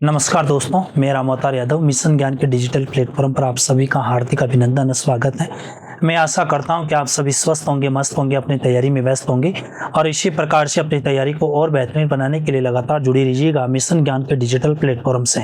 नमस्कार दोस्तों, मेरा मोहतार यादव मिशन ज्ञान के डिजिटल प्लेटफॉर्म पर आप सभी का हार्दिक अभिनंदन स्वागत है। मैं आशा करता हूं कि आप सभी स्वस्थ होंगे, मस्त होंगे, अपनी तैयारी में व्यस्त होंगे और इसी प्रकार से अपनी तैयारी को और बेहतरीन बनाने के लिए लगातार जुड़ी रहिएगा मिशन ज्ञान के डिजिटल प्लेटफॉर्म से।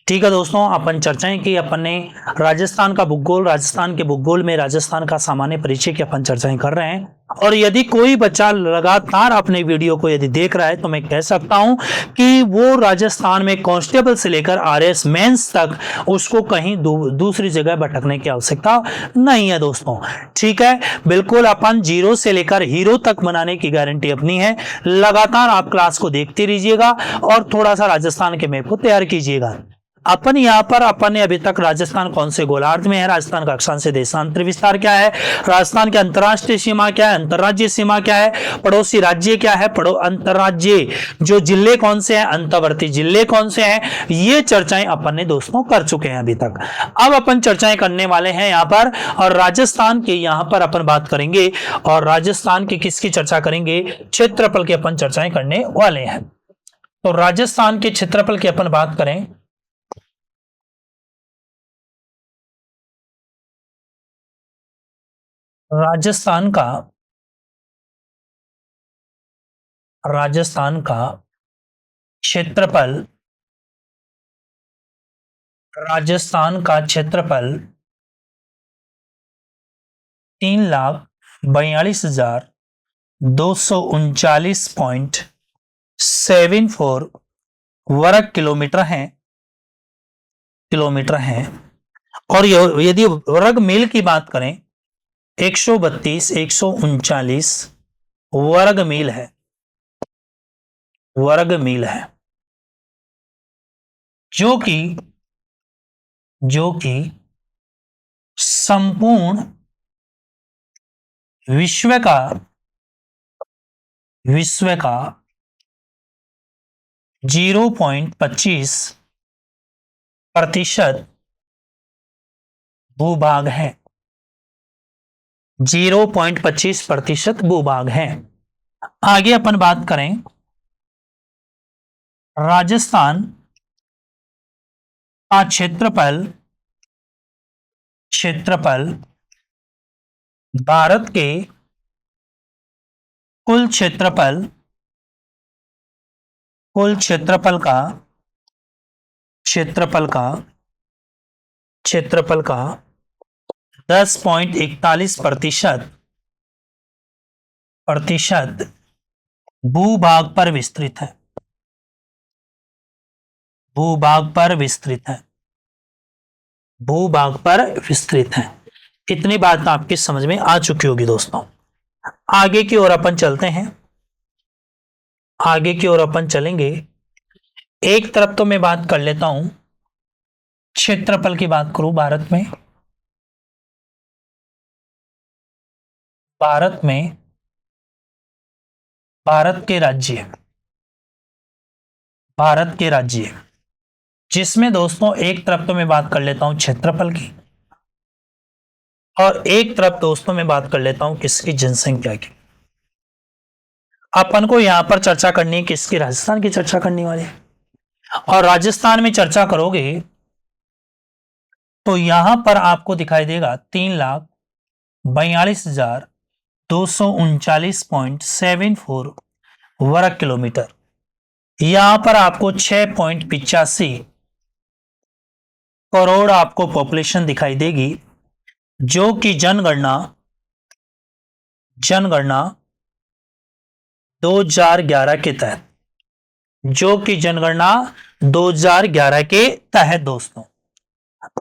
ठीक है दोस्तों, अपन चर्चाएं की अपन ने राजस्थान का भूगोल, राजस्थान के भूगोल में राजस्थान का सामान्य परिचय की अपन चर्चाएं कर रहे हैं। और यदि कोई बच्चा लगातार अपने वीडियो को यदि देख रहा है तो मैं कह सकता हूं कि वो राजस्थान में कांस्टेबल से लेकर आरएस मेंस तक उसको कहीं दूसरी जगह भटकने की आवश्यकता नहीं है दोस्तों। ठीक है, बिल्कुल अपन जीरो से लेकर हीरो तक बनाने की गारंटी अपनी है। लगातार आप क्लास को देखते रहिएगा और थोड़ा सा राजस्थान के मैप को तैयार कीजिएगा। अपन यहाँ पर अपन ने अभी तक राजस्थान कौन से गोलार्ध में है, राजस्थान का अक्षांश देशांतर विस्तार क्या है, राजस्थान की अंतरराष्ट्रीय सीमा क्या है, अंतरराज्यीय सीमा क्या है, पड़ोसी राज्य क्या है, अंतरराज्यीय जो जिले कौन से हैं, अंतर्वर्ती जिले कौन से हैं, ये चर्चाएं अपन ने दोस्तों कर चुके हैं अभी तक। अब अपन चर्चाएं करने वाले हैं यहाँ पर और राजस्थान के यहाँ पर अपन बात करेंगे और राजस्थान की किसकी चर्चा करेंगे, क्षेत्रफल की अपन चर्चाएं करने वाले हैं। तो राजस्थान के क्षेत्रफल की अपन बात करें, राजस्थान का क्षेत्रफल राजस्थान का क्षेत्रफल 3,42,239.74 वर्ग किलोमीटर है। और यदि वर्ग मील की बात करें 139 वर्ग मील है, जो कि संपूर्ण विश्व का 0.25% भूभाग है। 0.25% भूभाग है। आगे अपन बात करें, राजस्थान का क्षेत्रफल भारत के कुल क्षेत्रफल का 10.41% भूभाग पर विस्तृत है। इतनी बात आपकी समझ में आ चुकी होगी दोस्तों। आगे की ओर अपन चलते हैं, चलेंगे। एक तरफ तो मैं बात कर लेता हूं, क्षेत्रफल की बात करूं भारत में भारत के राज्य जिसमें दोस्तों एक तरफ तो मैं बात कर लेता हूं क्षेत्रफल की और एक तरफ दोस्तों मैं बात कर लेता हूं किसकी, जनसंख्या की। अपन को यहां पर चर्चा करनी है किसकी, राजस्थान की चर्चा करने वाले। और राजस्थान में चर्चा करोगे तो यहां पर आपको दिखाई देगा 3,42,239.74 वर्ग किलोमीटर। यहां पर आपको 6.85 करोड़ आपको पॉपुलेशन दिखाई देगी, जो कि जनगणना 2011 के तहत दोस्तों।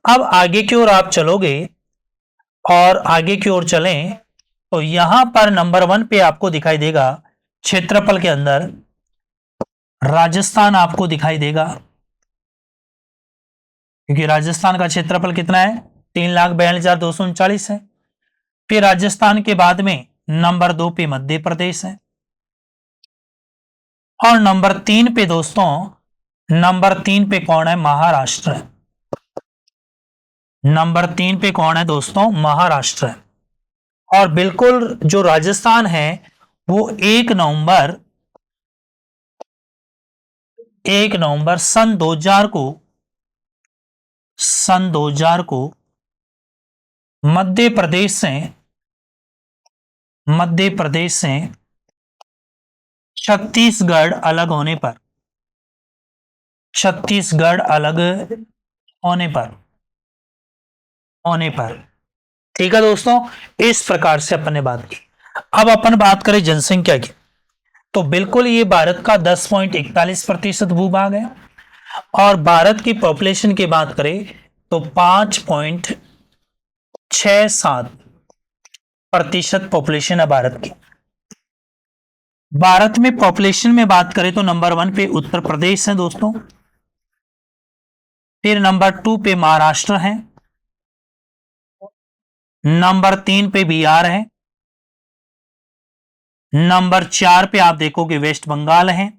अब आगे की ओर आप चलोगे और आगे की ओर चलें तो यहां पर नंबर 1 पे आपको दिखाई देगा क्षेत्रफल के अंदर राजस्थान आपको दिखाई देगा, क्योंकि राजस्थान का क्षेत्रफल कितना है, 3,42,239 है। फिर राजस्थान के बाद में नंबर 2 पे मध्य प्रदेश है और नंबर 3 पे दोस्तों, कौन है, महाराष्ट्र है। नंबर 3 पे कौन है दोस्तों, महाराष्ट्र है। और बिल्कुल जो राजस्थान है वो 1 नवंबर 1 नवंबर सन 2000 को मध्य प्रदेश से छत्तीसगढ़ अलग होने पर ठीक है दोस्तों, इस प्रकार से अपन ने बात की। अब अपन बात करें जनसंख्या की, तो बिल्कुल ये भारत का 10.41% भूभाग है, और भारत की पॉपुलेशन की बात करें तो 5.67% पॉपुलेशन है भारत की। भारत में पॉपुलेशन में बात करें तो नंबर 1 पे उत्तर प्रदेश है दोस्तों, फिर नंबर 2 पे महाराष्ट्र है, नंबर 3 पे बिहार है, नंबर 4 पे आप देखोगे वेस्ट बंगाल है,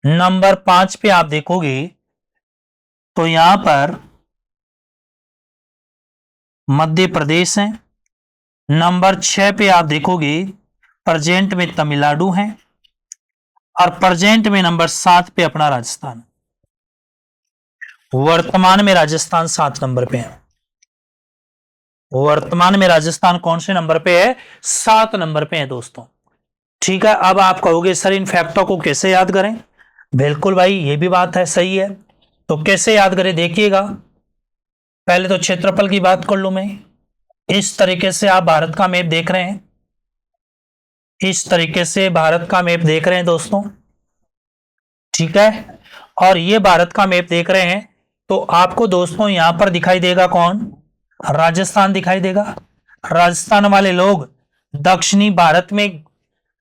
नंबर 5 पे आप देखोगे तो यहां पर मध्य प्रदेश है, नंबर 6 पे आप देखोगे प्रेजेंट में तमिलनाडु है, और प्रेजेंट में नंबर 7 पे अपना राजस्थान। वर्तमान में राजस्थान 7 नंबर पे है। वर्तमान में राजस्थान कौन से नंबर पे है? 7 नंबर पे है दोस्तों। ठीक है, अब आप कहोगे सर इन फैक्टों को कैसे याद करें? बिल्कुल भाई, ये भी बात है, सही है। तो कैसे याद करें देखिएगा, पहले तो क्षेत्रफल की बात कर लूं मैं। इस तरीके से आप भारत का मैप देख रहे हैं, इस तरीके से भारत का मैप देख रहे हैं दोस्तों, ठीक है। और ये भारत का मैप देख रहे हैं तो आपको दोस्तों यहां पर दिखाई देगा कौन? राजस्थान दिखाई देगा। राजस्थान वाले लोग दक्षिणी भारत में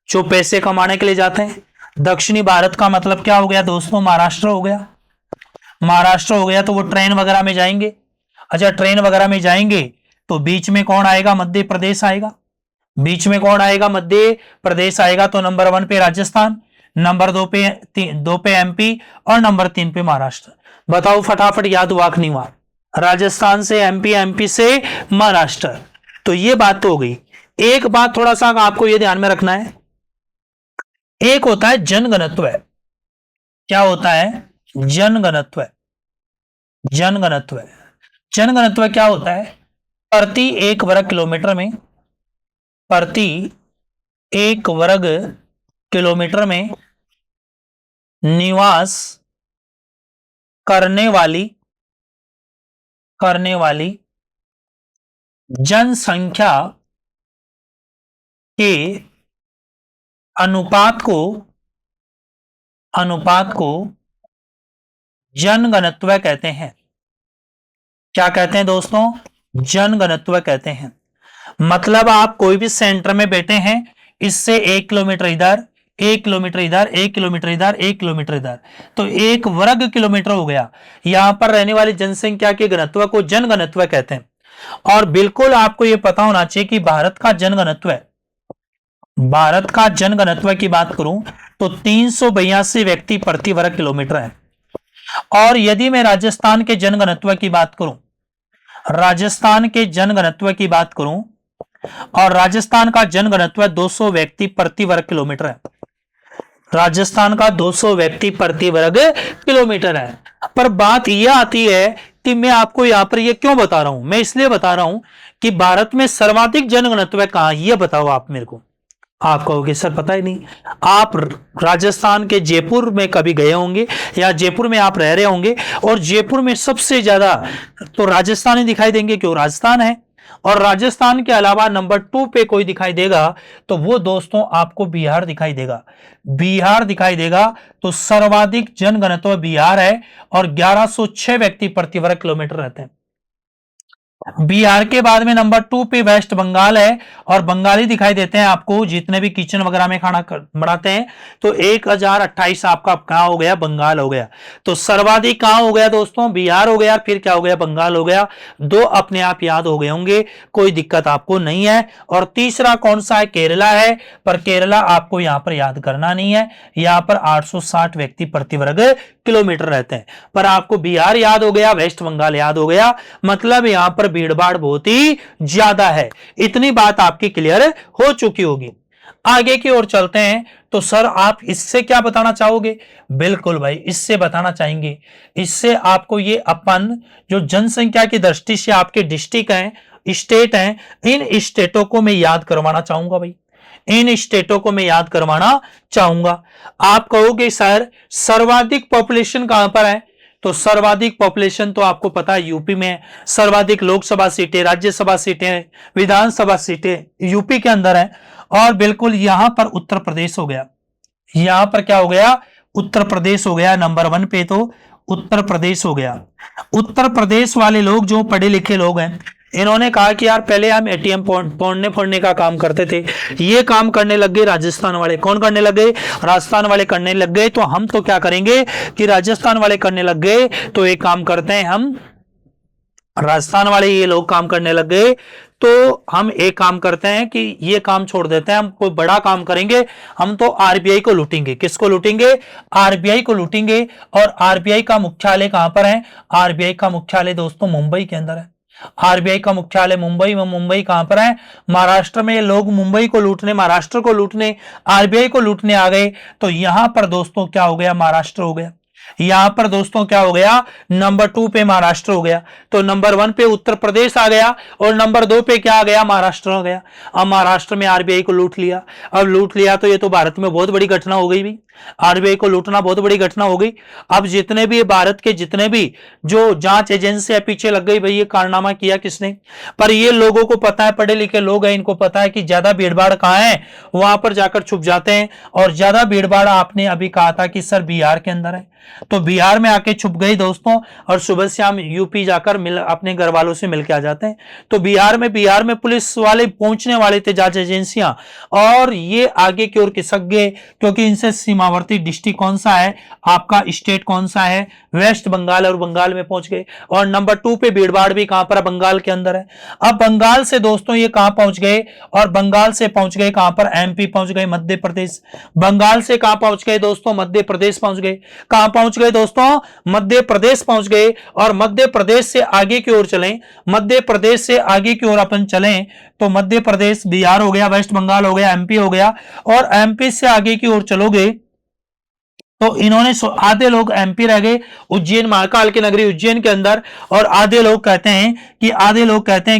जो पैसे कमाने के लिए जाते हैं, दक्षिणी भारत का मतलब क्या हो गया दोस्तों? महाराष्ट्र हो गया। महाराष्ट्र हो गया तो वो ट्रेन वगैरह में जाएंगे। अच्छा, ट्रेन वगैरह में जाएंगे तो बीच में कौन आएगा? मध्य प्रदेश आएगा। बीच में कौन आएगा? मध्य प्रदेश आएगा। तो नंबर 1 पे राजस्थान, नंबर 2 पे एमपी, और नंबर 3 पे महाराष्ट्र। बताओ फटाफट याद हुआ कि नहीं हुआ? राजस्थान से एमपी, एमपी से महाराष्ट्र। तो ये बात तो हो गई। एक बात थोड़ा सा आपको ये ध्यान में रखना है, एक होता है जनगणत्व। क्या होता है? जनगणत्व। जनगणत्व जनगणत्व क्या होता है? प्रति 1 वर्ग किलोमीटर में, प्रति 1 वर्ग किलोमीटर में निवास करने वाली जनसंख्या के अनुपात को जनगणत्व कहते हैं। क्या कहते हैं दोस्तों? जनगणत्व कहते हैं। मतलब आप कोई भी सेंटर में बैठे हैं, इससे 1 किलोमीटर इधर, 1 किलोमीटर इधर, 1 किलोमीटर इधर, 1 किलोमीटर इधर, तो 1 वर्ग किलोमीटर हो गया। यहां पर रहने वाली जनसंख्या के घनत्व को जनगणत्व कहते हैं। और बिल्कुल आपको यह पता होना चाहिए कि भारत का जनगणत्व की बात करूं तो 382 व्यक्ति प्रति वर्ग किलोमीटर है। और यदि मैं राजस्थान के जनगणत्व की बात करूं, और राजस्थान का जनगणत्व 200 व्यक्ति प्रति वर्ग किलोमीटर है। राजस्थान का 200 व्यक्ति प्रति वर्ग किलोमीटर है। पर बात यह आती है कि मैं आपको यहां पर यह क्यों बता रहा हूं? मैं इसलिए बता रहा हूं कि भारत में सर्वाधिक जनगणत्व कहां, यह बताओ आप मेरे को। आप कहोगे सर पता ही नहीं। आप राजस्थान के जयपुर में कभी गए होंगे, या जयपुर में आप रह रहे होंगे, और जयपुर में सबसे ज्यादा तो राजस्थान ही दिखाई देंगे, क्यों? राजस्थान है। और राजस्थान के अलावा नंबर 2 पे कोई दिखाई देगा तो वो दोस्तों आपको बिहार दिखाई देगा। बिहार दिखाई देगा तो सर्वाधिक जनगणत्व बिहार है, और 1106 व्यक्ति प्रति वर्ग किलोमीटर रहते हैं। बिहार के बाद में नंबर 2 पे वेस्ट बंगाल है, और बंगाली दिखाई देते हैं आपको, जितने भी किचन वगैरह में खाना बनाते हैं। तो 1028 आपका कहां हो गया? बंगाल हो गया। तो सर्वाधिक कहां हो गया दोस्तों? बिहार हो गया, फिर क्या हो गया? बंगाल हो गया। 2 अपने आप याद हो गए होंगे, कोई दिक्कत आपको नहीं है। और तीसरा कौन सा है? केरला है, पर केरला आपको यहां पर याद करना नहीं है। यहां पर 860 व्यक्ति प्रति वर्ग किलोमीटर रहते हैं। पर आपको बिहार याद हो गया, वेस्ट बंगाल याद हो गया, मतलब यहां पर भीड़ भाड़ बहुत ही ज्यादा है। इतनी बात आपकी क्लियर हो चुकी होगी। आगे की ओर चलते हैं तो सर आप इससे क्या बताना चाहोगे? बिल्कुल भाई, इससे बताना चाहेंगे। इससे आपको ये अपन जो जनसंख्या की दृष्टि से आपके डिस्ट्रिक्ट हैं, स्टेट हैं, इन स्टेटों को मैं याद करवाना चाहूंगा भाई। इन स्टेटों को मैं याद करवाना चाहूंगा। आप कहोगे सर सर्वाधिक पॉपुलेशन कहां पर है? तो सर्वाधिक पॉपुलेशन तो आपको पता है यूपी में है। सर्वाधिक लोकसभा सीटें, राज्यसभा सीटें, विधानसभा सीटें यूपी के अंदर है। और बिल्कुल यहां पर उत्तर प्रदेश हो गया। यहां पर क्या हो गया? उत्तर प्रदेश हो गया नंबर 1 पे, तो उत्तर प्रदेश हो गया। उत्तर प्रदेश वाले लोग जो पढ़े लिखे लोग हैं, इन्होंने कहा कि यार पहले हम एटीएम तोड़ने फोड़ने का काम करते थे, ये काम करने लग गए राजस्थान वाले। कौन करने लग गए? राजस्थान वाले करने लग गए। तो हम तो क्या करेंगे कि राजस्थान वाले करने लग गए तो एक काम करते हैं, हम राजस्थान वाले ये लोग काम करने लग गए तो हम एक काम करते हैं कि ये काम छोड़ देते हैं, हम कोई बड़ा काम करेंगे। हम तो आरबीआई को लूटेंगे। किसको लूटेंगे? आरबीआई को लूटेंगे। और आरबीआई का मुख्यालय कहां पर है? आरबीआई का मुख्यालय दोस्तों मुंबई के अंदर है। आरबीआई का मुख्यालय मुंबई में। मुंबई कहां पर है? महाराष्ट्र में। लोग मुंबई को लूटने, महाराष्ट्र को लूटने, आरबीआई को लूटने आ गए। तो यहां पर दोस्तों क्या हो गया? महाराष्ट्र हो गया। यहां पर दोस्तों क्या हो गया? नंबर 2 पे महाराष्ट्र हो गया। तो नंबर 1 पे उत्तर प्रदेश आ गया और नंबर 2 पे क्या आ गया? महाराष्ट्र हो गया। अब महाराष्ट्र में आरबीआई को लूट लिया। अब लूट लिया तो ये तो भारत में बहुत बड़ी घटना हो गई भी। आरबीआई को लूटना बहुत बड़ी घटना हो गई। अब जितने भी भारत के जितने भी जो जांच एजेंसी है पीछे लग गई, भाई ये कारनामा किया किसने। पर ये लोगों को पता है, पढ़े लिखे लोग हैं, इनको पता है कि ज्यादा भीड़ भाड़ कहां है, वहां पर जाकर छुप जाते हैं। और ज्यादा भीड़ भाड़ आपने अभी कहा था कि सर बिहार के अंदर है, तो बिहार में आके छुप गई दोस्तों। और सुबह शाम यूपी जाकर अपने घर वालों से मिलकर आ जाते हैं। तो बिहार में पुलिस वाले पहुंचने वाले थे, जांच एजेंसियां, और ये आगे की ओर खिसक गए क्योंकि इनसे सीमावर्ती डिस्ट्रिक्ट कौन सा है, आपका स्टेट कौन सा है? वेस्ट बंगाल। और बंगाल में पहुंच गए। और नंबर 2 पे भीड़ भाड़ भी कहां पर है? बंगाल के अंदर है। अब बंगाल से दोस्तों ये कहां पहुंच गए? और बंगाल से पहुंच गए कहां पर? एमपी पहुंच गए, मध्य प्रदेश। बंगाल से कहां पहुंच गए दोस्तों? मध्य प्रदेश पहुंच गए। कहां पहुंच गए दोस्तों? मध्य प्रदेश पहुंच गए। और मध्य प्रदेश से आगे की ओर चलें, मध्य प्रदेश से आगे की ओर अपन चलें तो मध्य प्रदेश बिहार हो गया, वेस्ट बंगाल हो गया, एमपी हो गया। और एमपी से आगे की ओर चलोगे तो इन्होंने आधे लोग एमपी रह गए, उज्जैन, महाकाल की नगरी उज्जैन के अंदर। और आधे लोग कहते हैं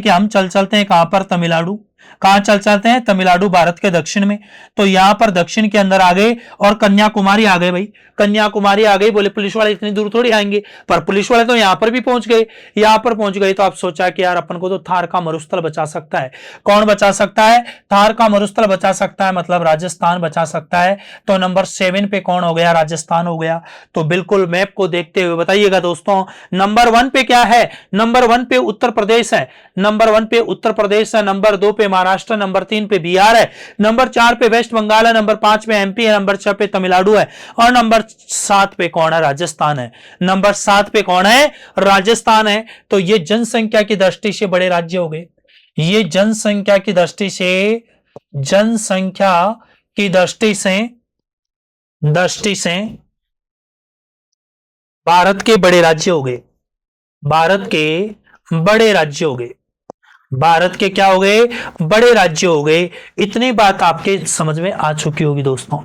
कि हम चलते हैं कहां पर? तमिलनाडु। कहां चलते हैं? तमिलनाडु, भारत के दक्षिण में। तो यहां पर दक्षिण के अंदर आ गए और कन्याकुमारी आ गए भाई। कन्याकुमारी आ गई। बोले पुलिस वाले इतनी दूर थोड़ी आएंगे, पर पुलिस वाले तो यहां पर भी पहुंच गए। यहां पर पहुंच गए तो आप सोचा कि यार अपन को तो थार का मरुस्थल बचा सकता है। कौन बचा सकता है? थार का मरुस्थल बचा सकता है, मतलब राजस्थान बचा सकता है। तो नंबर 7 पे कौन हो गया? राजस्थान हो गया। तो बिल्कुल मैप को देखते हुए बताइएगा दोस्तों, नंबर 1 पे क्या है? नंबर 1 पे उत्तर प्रदेश है। नंबर 1 पे उत्तर प्रदेश है। नंबर 2 पे महाराष्ट्र, नंबर 3 पे बिहार है, नंबर 4 पे वेस्ट बंगाल है, नंबर 5 पे एमपी है, नंबर 6 पे तमिलनाडु है, और नंबर 7 पे कौन है? राजस्थान है। नंबर 7 पे कौन है? राजस्थान है। तो ये जनसंख्या की दृष्टि से बड़े राज्य हो गए। ये जनसंख्या की दृष्टि से भारत के बड़े राज्य हो गए। भारत के बड़े राज्य हो गए। भारत के क्या हो गए? बड़े राज्य हो गए। इतनी बात आपके समझ में आ चुकी होगी दोस्तों।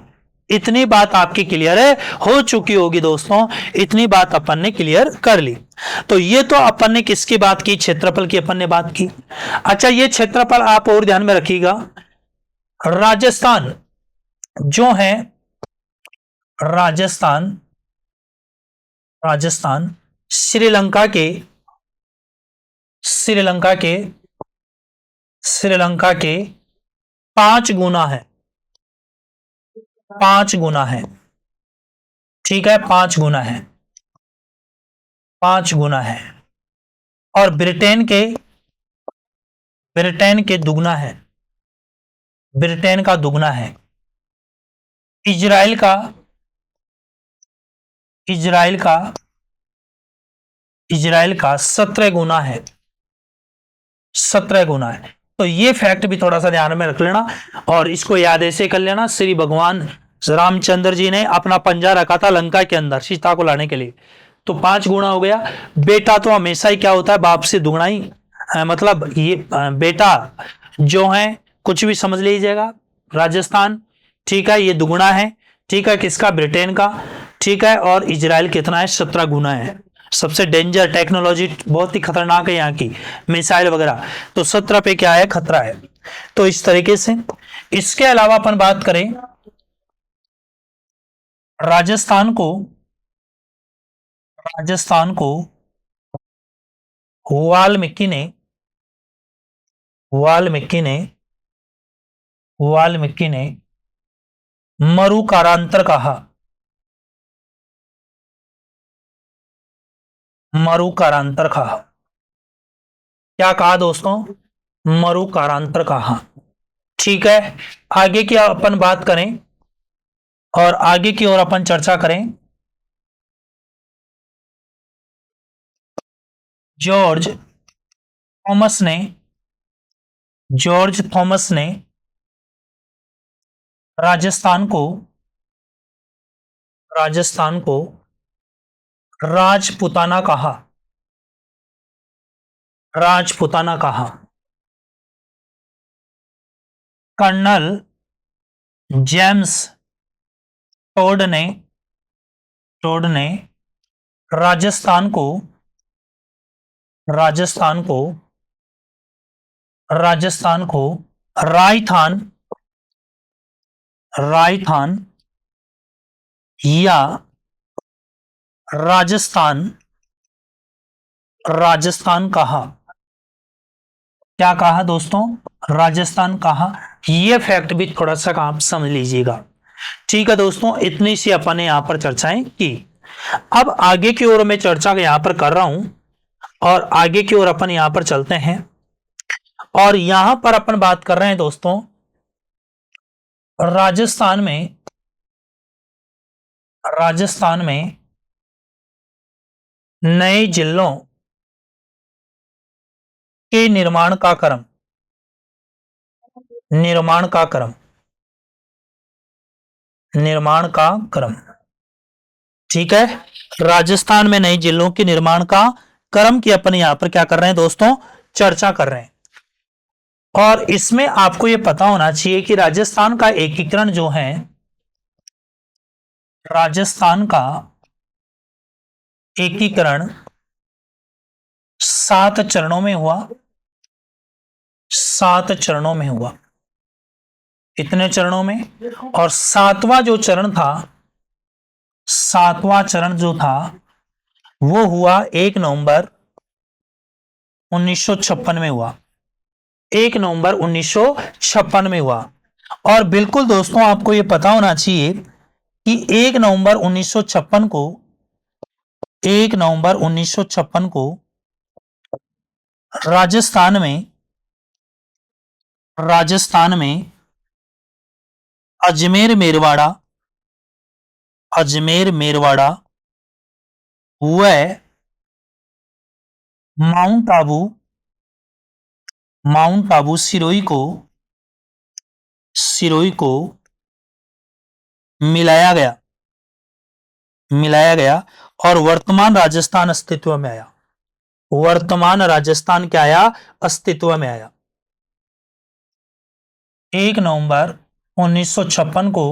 इतनी बात आपकी क्लियर है, हो चुकी होगी दोस्तों। इतनी बात अपन ने क्लियर कर ली। तो ये तो अपन ने किसकी बात की? क्षेत्रफल की अपन ने बात की। अच्छा, ये क्षेत्रफल आप और ध्यान में रखिएगा। राजस्थान जो है, राजस्थान श्रीलंका के 5 गुना है। 5 गुना है, ठीक है, 5 गुना है। 5 गुना है। और ब्रिटेन के दुगना है। ब्रिटेन का दुगना है। इजराइल का 17 गुना है। 17 गुना है। तो ये फैक्ट भी थोड़ा सा ध्यान में रख लेना और इसको याद ऐसे कर लेना। श्री भगवान रामचंद्र जी ने अपना पंजा रखा था लंका के अंदर सीता को लाने के लिए, तो 5 गुना हो गया। बेटा तो हमेशा ही क्या होता है? बाप से दुगना ही, मतलब ये बेटा जो है, कुछ भी समझ लीजिएगा, राजस्थान, ठीक है, ये दुगुना है, ठीक है, किसका, ब्रिटेन का, ठीक है, और इजराइल कितना है, 17 गुना है। सबसे डेंजर टेक्नोलॉजी बहुत ही खतरनाक है यहाँ की, मिसाइल वगैरह, तो 17 पे क्या है, खतरा है। तो इस तरीके से, इसके अलावा अपन बात करें राजस्थान को, राजस्थान को वाल्मीकि ने, वाल्मीकि ने, वाल्मीकि ने मरुकारांतर कहा, मरुकारांतर कहा। क्या कहा दोस्तों, मरुकारांतर कहा, ठीक है। आगे की अपन बात करें और आगे की ओर अपन चर्चा करें। जॉर्ज थॉमस ने, जॉर्ज थॉमस ने राजस्थान को, राजस्थान को राजपुताना कहा, राजपुताना कहा। कर्नल जेम्स टोड ने, टोड ने राजस्थान को, राजस्थान को, राजस्थान को रायथान, रायथान या राजस्थान, राजस्थान कहा। क्या कहा दोस्तों, राजस्थान कहा। यह फैक्ट भी थोड़ा सा आप समझ लीजिएगा, ठीक है दोस्तों। इतनी सी अपन ने यहां पर चर्चाएं की। अब आगे की ओर मैं चर्चा यहां पर कर रहा हूं और आगे की ओर अपन यहां पर चलते हैं और यहां पर अपन बात कर रहे हैं दोस्तों राजस्थान में, राजस्थान में नए जिलों के निर्माण का क्रम, निर्माण का क्रम, निर्माण का क्रम, ठीक है। राजस्थान में नए जिलों के निर्माण का क्रम की अपन यहां पर क्या कर रहे हैं दोस्तों, चर्चा कर रहे हैं। और इसमें आपको यह पता होना चाहिए कि राजस्थान का एकीकरण जो है, राजस्थान का एकीकरण 7 चरणों में हुआ, 7 चरणों में हुआ। कितने चरणों में, और 7वां जो चरण था, 7वां चरण जो था वो हुआ 1 नवंबर 1956 में हुआ, 1 नवंबर 1956 में हुआ। और बिल्कुल दोस्तों आपको यह पता होना चाहिए कि 1 नवंबर 1956 को, 1 नवंबर 1956 को राजस्थान में, राजस्थान में अजमेर मेरवाड़ा, अजमेर मेरवाड़ा व माउंट आबू, माउंट आबू सिरोही को, सिरोही को मिलाया गया, मिलाया गया और वर्तमान राजस्थान अस्तित्व में आया। वर्तमान राजस्थान क्या आया, अस्तित्व में आया। 1 नवंबर 1956 को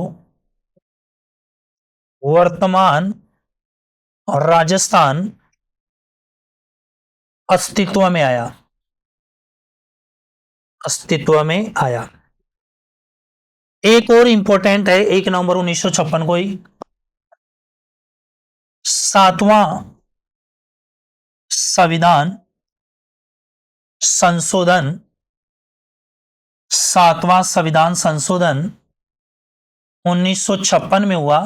वर्तमान राजस्थान अस्तित्व में आया, अस्तित्व में आया। एक और इंपॉर्टेंट है, 1 नवंबर 1956 को ही 7वां संविधान संशोधन, 7वां संविधान संशोधन 1956 में हुआ,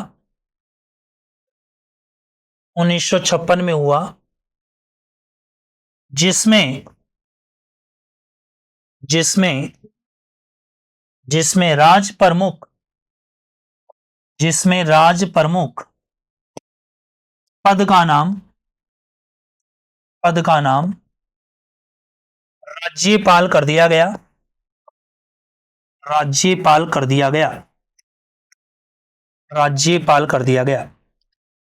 1956 में हुआ, जिसमें, जिसमें जिसमें राज प्रमुख, जिसमें राज प्रमुख पद का नाम, पद का नाम राज्यपाल कर दिया गया, राज्यपाल कर दिया गया, राज्यपाल कर दिया गया।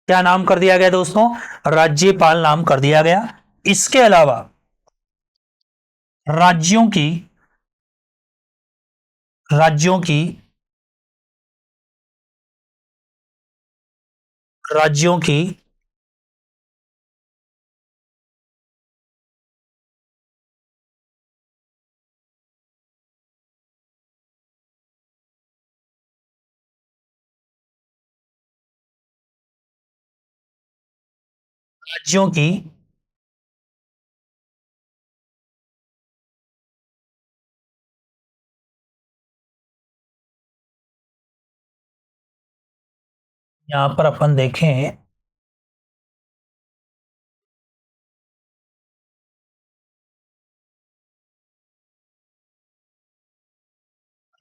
क्या नाम कर दिया गया दोस्तों, राज्यपाल नाम कर दिया गया। इसके अलावा राज्यों की, राज्यों की राज्यों की राज्यों की यहां पर अपन देखें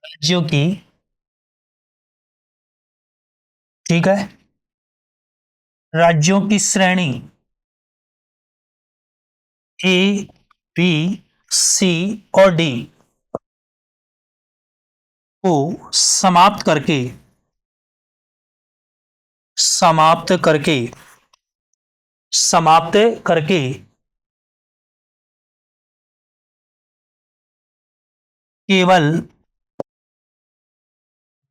राज्यों की, ठीक है, राज्यों की श्रेणी ए, बी, सी और डी को समाप्त करके केवल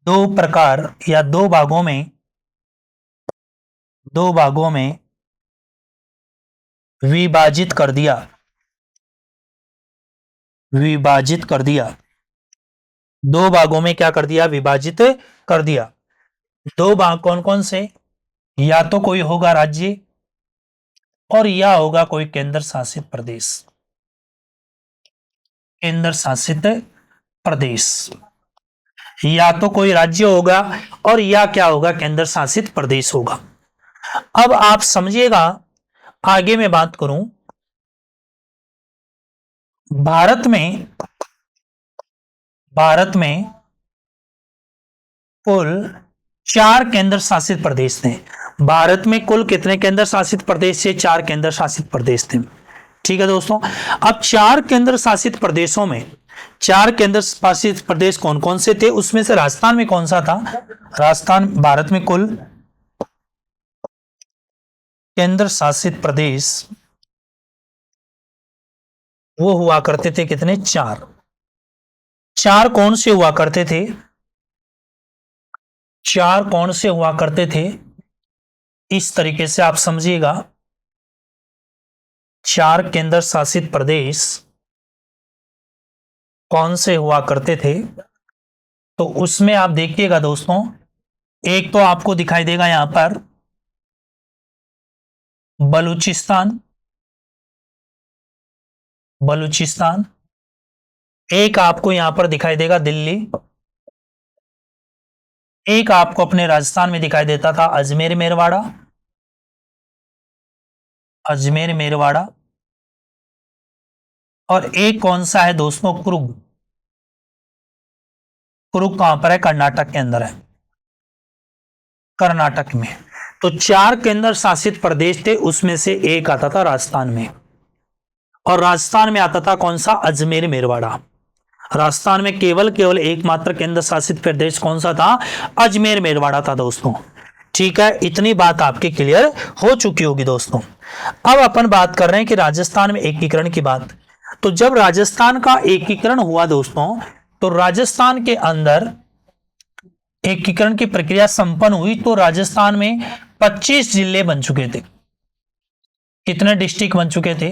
दो प्रकार या दो भागों में विभाजित कर दिया। दो भागों में क्या कर दिया? विभाजित कर दिया। दो भाग कौन कौन से? या तो कोई होगा राज्य और या होगा कोई केंद्र शासित प्रदेश। या तो कोई राज्य होगा और या क्या होगा? केंद्र शासित प्रदेश होगा। अब आप समझिएगा, आगे मैं बात करूं, भारत में कुल 4 केंद्र शासित प्रदेश थे। भारत में कुल कितने केंद्र शासित प्रदेश थे? 4 केंद्र शासित प्रदेश थे। ठीक है दोस्तों, अब 4 केंद्र शासित प्रदेशों में 4 केंद्र शासित प्रदेश कौन कौन से थे? उसमें से राजस्थान में कौन सा था? राजस्थान, भारत में कुल केंद्र शासित प्रदेश वो हुआ करते थे कितने? 4। 4 कौन से हुआ करते थे? 4 कौन से हुआ करते थे? इस तरीके से आप समझिएगा, 4 केंद्र शासित प्रदेश कौन से हुआ करते थे? तो उसमें आप देखिएगा दोस्तों, एक तो आपको दिखाई देगा यहां पर बलूचिस्तान, एक आपको यहां पर दिखाई देगा दिल्ली, एक आपको अपने राजस्थान में दिखाई देता था अजमेर मेरवाड़ा, और एक कौन सा है दोस्तों? कुरुग कहां पर है? कर्नाटक के अंदर है, कर्नाटक में। तो 4 केंद्र शासित प्रदेश थे, उसमें से एक आता था राजस्थान में, और राजस्थान में आता था कौन सा? अजमेर मेरवाड़ा। राजस्थान में केवल एकमात्र केंद्र शासित प्रदेश कौन सा था? अजमेर मेरवाड़ा था दोस्तों। ठीक है, इतनी बात आपके क्लियर हो चुकी होगी दोस्तों। अब अपन बात कर रहे हैं कि राजस्थान में एकीकरण की बात। तो जब राजस्थान का एकीकरण हुआ दोस्तों, तो राजस्थान के अंदर एकीकरण की प्रक्रिया संपन्न हुई, तो राजस्थान में 25 जिले बन चुके थे। कितने डिस्ट्रिक्ट बन चुके थे?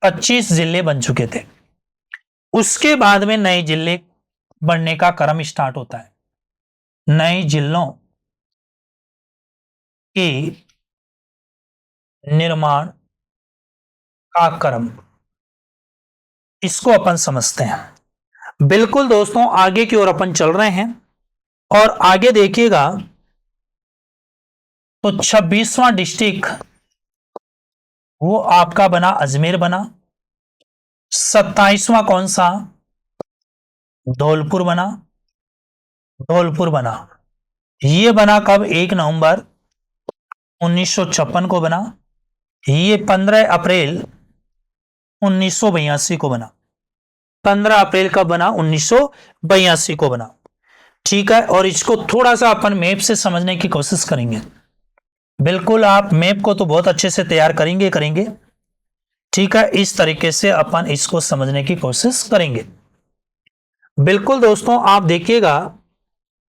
25 जिले बन चुके थे। उसके बाद में नए जिले बनने का क्रम स्टार्ट होता है। नए जिलों के निर्माण का क्रम, इसको अपन समझते हैं। बिल्कुल दोस्तों, आगे की ओर अपन चल रहे हैं, और आगे देखिएगा तो 26वां डिस्ट्रिक्ट वो आपका बना अजमेर बना। 27वां कौन सा? धौलपुर बना। ये बना कब? 1 नवंबर 1956 को बना। ये 15 अप्रैल 1982 को बना। 15 अप्रैल कब बना? 1982 को बना। ठीक है, और इसको थोड़ा सा अपन मैप से समझने की कोशिश करेंगे। बिल्कुल, आप मैप को तो बहुत अच्छे से तैयार करेंगे। ठीक है, इस तरीके से अपन इसको समझने की कोशिश करेंगे। बिल्कुल दोस्तों, आप देखिएगा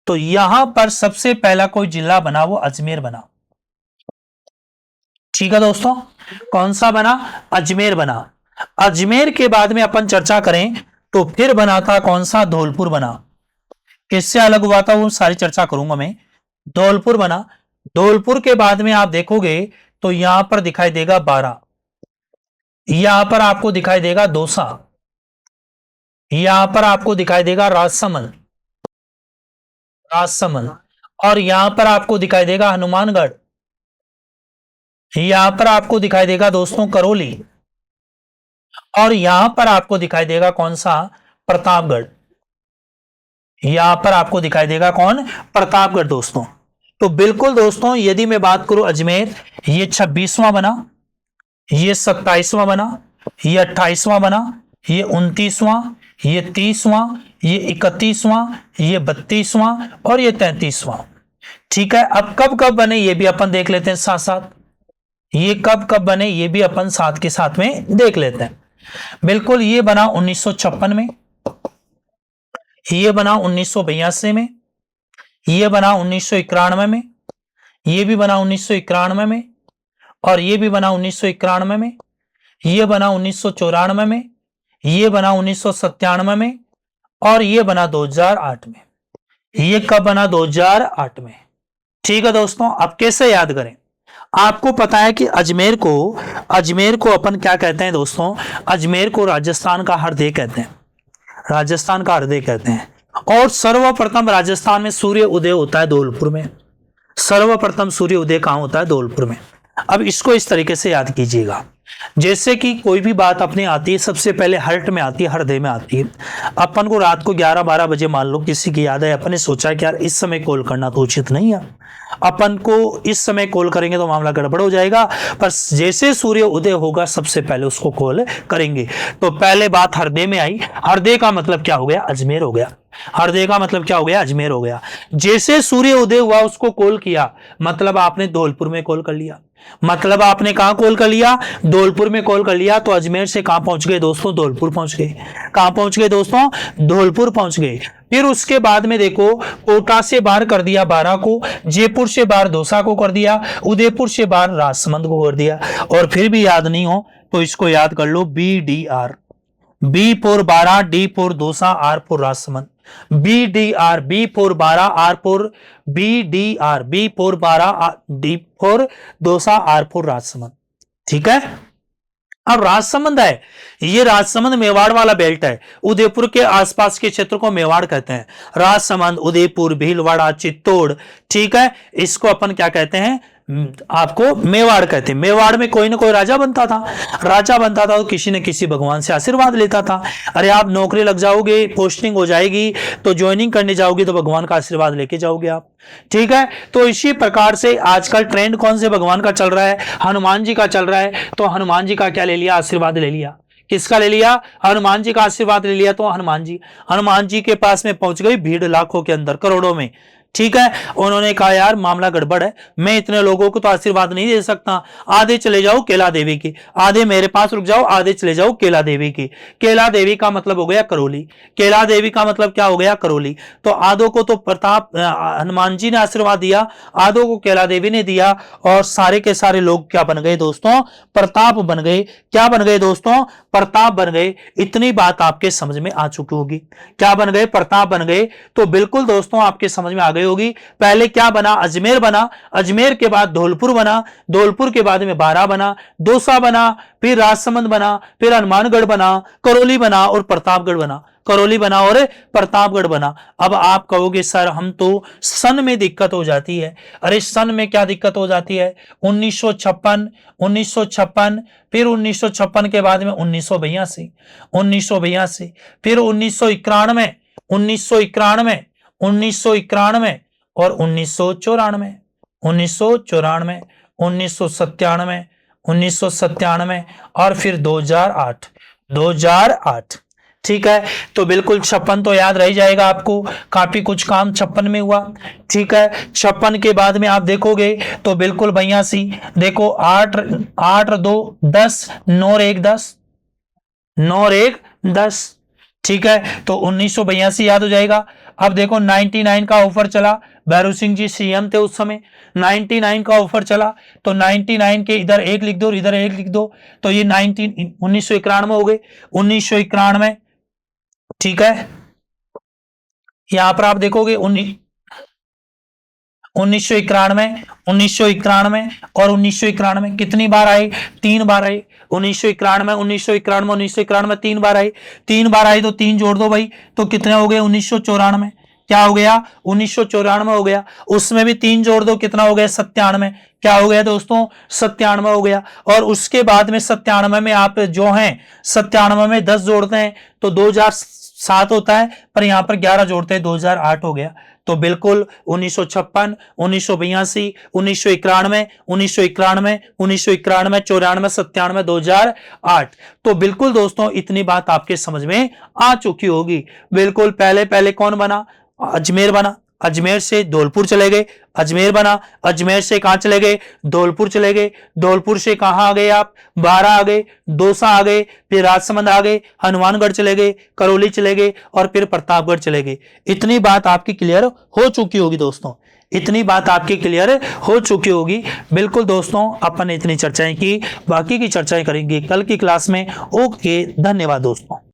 तो यहां पर सबसे पहला कोई जिला बना, वो अजमेर बना। ठीक है दोस्तों, कौन सा बना? अजमेर बना। अजमेर के बाद में अपन चर्चा करें तो फिर बना था कौन सा? धौलपुर बना। किससे अलग हुआ था वो सारी चर्चा करूंगा मैं। धौलपुर बना। धौलपुर के बाद में आप देखोगे तो यहां पर दिखाई देगा बारा, यहां पर आपको दिखाई देगा दौसा, यहां पर आपको दिखाई देगा राजसमंद, राजसमंद, और यहां पर आपको दिखाई देगा हनुमानगढ़, यहां पर आपको दिखाई देगा दोस्तों करौली, और यहां पर आपको दिखाई देगा कौन सा? प्रतापगढ़। यहां पर आपको दिखाई देगा कौन? प्रतापगढ़ दोस्तों। तो बिल्कुल दोस्तों, यदि मैं बात करूं अजमेर, ये 26वां बना, ये 27वां बना, ये 28वां बना, ये 29वां, ये 30वां, ये 31वां, ये 32वां, और ये 33वां। ठीक है, अब कब कब बने ये भी अपन देख लेते हैं साथ साथ। ये कब कब बने ये भी अपन साथ के साथ में देख लेते हैं। बिल्कुल, ये बना 1956 में, ये बना 1982 में, ये बना 1991 में, ये भी बना 1991 में, और ये भी बना 1991 में, ये बना 1994 में, ये बना 1997 में, और ये बना 2008 में। ये कब बना? 2008 में। ठीक है दोस्तों, अब कैसे याद करें? आपको पता है कि अजमेर को अपन क्या कहते हैं दोस्तों? अजमेर को राजस्थान का हृदय कहते हैं, राजस्थान का हृदय कहते हैं। और सर्वप्रथम राजस्थान में सूर्य उदय होता है धौलपुर में। सर्वप्रथम सूर्य उदय कहां होता है? धौलपुर में। अब इसको इस तरीके से याद कीजिएगा, जैसे कि कोई भी बात अपने आती है सबसे पहले हर्ट में आती है, हृदय में आती है। अपन को रात को 11-12 बजे मान लो किसी की याद है, अपन ने सोचा कि यार इस समय कॉल करना तो उचित नहीं है, अपन को इस समय कॉल करेंगे तो मामला गड़बड़ हो जाएगा, पर जैसे सूर्य उदय होगा सबसे पहले उसको कॉल करेंगे। तो पहले बात हृदय में आई। हृदय का मतलब क्या हो गया? अजमेर हो गया। हृदय का मतलब क्या हो गया? अजमेर हो गया। जैसे सूर्य उदय हुआ उसको कॉल किया, मतलब आपने धौलपुर में कॉल कर लिया। मतलब आपने कहां कॉल कर लिया? धौलपुर में कॉल कर लिया। तो अजमेर से कहां पहुंच गए दोस्तों? धौलपुर पहुंच गए। कहां पहुंच गए दोस्तों? धौलपुर पहुंच गए। फिर उसके बाद में देखो, कोटा से बाहर कर दिया बारा को, जयपुर से बाहर दौसा को कर दिया, उदयपुर से बाहर राजसमंद को कर दिया। और फिर भी याद नहीं हो तो इसको याद कर लो, BDR। B for Bara, D for Dausa, R for Rajsamand. BDR, B for Bara, R for BDR, B for Bara, D for Dausa, R for Rajsamand. ठीक है, अब राजसमंद है, ये राजसमंद मेवाड़ वाला बेल्ट है। उदयपुर के आसपास के क्षेत्र को मेवाड़ कहते हैं। राजसमंद, उदयपुर, भीलवाड़ा, चित्तौड़, ठीक है, इसको अपन क्या कहते हैं? आपको मेवाड़ कहते हैं। मेवाड़ में कोई ना कोई राजा बनता था, राजा बनता था तो किसी न किसी भगवान से आशीर्वाद लेता था। अरे आप नौकरी लग जाओगे, पोस्टिंग हो जाएगी, तो ज्वाइनिंग करने जाओगे तो भगवान का आशीर्वाद लेके जाओगे आप। ठीक है, तो इसी प्रकार से आजकल ट्रेंड कौन से भगवान का चल रहा है? हनुमान जी का चल रहा है। तो हनुमान जी का क्या ले लिया? आशीर्वाद ले लिया। किसका ले लिया? हनुमान जी का आशीर्वाद ले लिया। तो हनुमान जी के पास में पहुंच गई भीड़, लाखों के अंदर, करोड़ों में। ठीक है, उन्होंने कहा यार मामला गड़बड़ है, मैं इतने लोगों को तो आशीर्वाद नहीं दे सकता, आधे चले जाओ केला देवी की, आधे मेरे पास रुक जाओ, आधे चले जाओ केला देवी की। केला देवी का मतलब हो गया करौली। केला देवी का मतलब क्या हो गया? करौली। तो आधों को तो प्रताप हनुमान जी ने आशीर्वाद दिया, आधों को केला देवी ने दिया, और सारे के सारे लोग क्या बन गए दोस्तों? प्रताप बन गए। क्या बन गए दोस्तों? प्रताप बन गए। इतनी बात आपके समझ में आ चुकी होगी। क्या बन गए? प्रताप बन गए। तो बिल्कुल दोस्तों आपके समझ में आ गई होगी। पहले क्या बना? अजमेर बना, अजमेर के बाद धौलपुर बना, धौलपुर के बाद में बारा बना, दौसा बना, फिर राजसमंद बना, फिर हनुमानगढ़ बना, करौली बना, और प्रतापगढ़ बना। करौली बना और प्रतापगढ़ बना। अब आप कहोगे सर हम तो सन में दिक्कत हो जाती है। अरे सन में क्या दिक्कत हो जाती है? 1956, फिर 1956 के बाद में 1982, 1982, फिर 1991, 1991, 1991, और 1994, 1994, 1997, 1997, और फिर 2008, 2008। ठीक है, तो बिल्कुल 56 तो याद रह जाएगा आपको, काफी कुछ काम 56 में हुआ। ठीक है, 56 के बाद में आप देखोगे तो बिल्कुल 82, देखो 8 2 10, 9 और 1 10, 9 और 1 10। ठीक है, तो 1982 याद हो जाएगा। अब देखो 99 का ऑफर चला, भैरू सिंह जी सीएम थे उस समय। 99 का ऑफर चला तो 99 के इधर एक लिख दो और इधर एक लिख दो, तो ये 1991 हो गए। 1991, ठीक है। यहां पर आप देखोगे 1991, 1991 और 1991 कितनी बार आए? 3 बार आए। 1991, 1991, 1991 3 बार आई। 3 बार आई तो 3 जोड़ दो भाई, तो कितने हो गए? 1994। क्या हो गया? 1994 हो गया। उसमें भी 3 जोड़ दो, कितना हो गया? 97। क्या हो गया दोस्तों? 97 हो गया। और उसके बाद में 97 में आप जो हैं 97 में 10 जोड़ते हैं तो 2007 होता है, पर यहां पर 11 जोड़ते हैं 2008 हो गया। तो बिल्कुल 1956, 1982, 1991, 1991, 1991, 94, 97, 2008। तो बिल्कुल दोस्तों इतनी बात आपके समझ में आ चुकी होगी। बिल्कुल पहले पहले कौन बना? अजमेर बना। अजमेर से धौलपुर चले गए। अजमेर बना। अजमेर से कहां चले गए? धौलपुर चले गए। धौलपुर से कहां आ गए आप? बारा आ गए, दौसा आ गए, फिर राजसमंद आ गए, हनुमानगढ़ चले गए, करौली चले गए और फिर प्रतापगढ़ चले गए। इतनी बात आपकी क्लियर हो चुकी होगी दोस्तों। इतनी बात आपकी क्लियर हो चुकी होगी। बिल्कुल दोस्तों, अपन ने इतनी चर्चाएं की, बाकी की चर्चाएं करेंगे कल की क्लास में। ओके, धन्यवाद दोस्तों।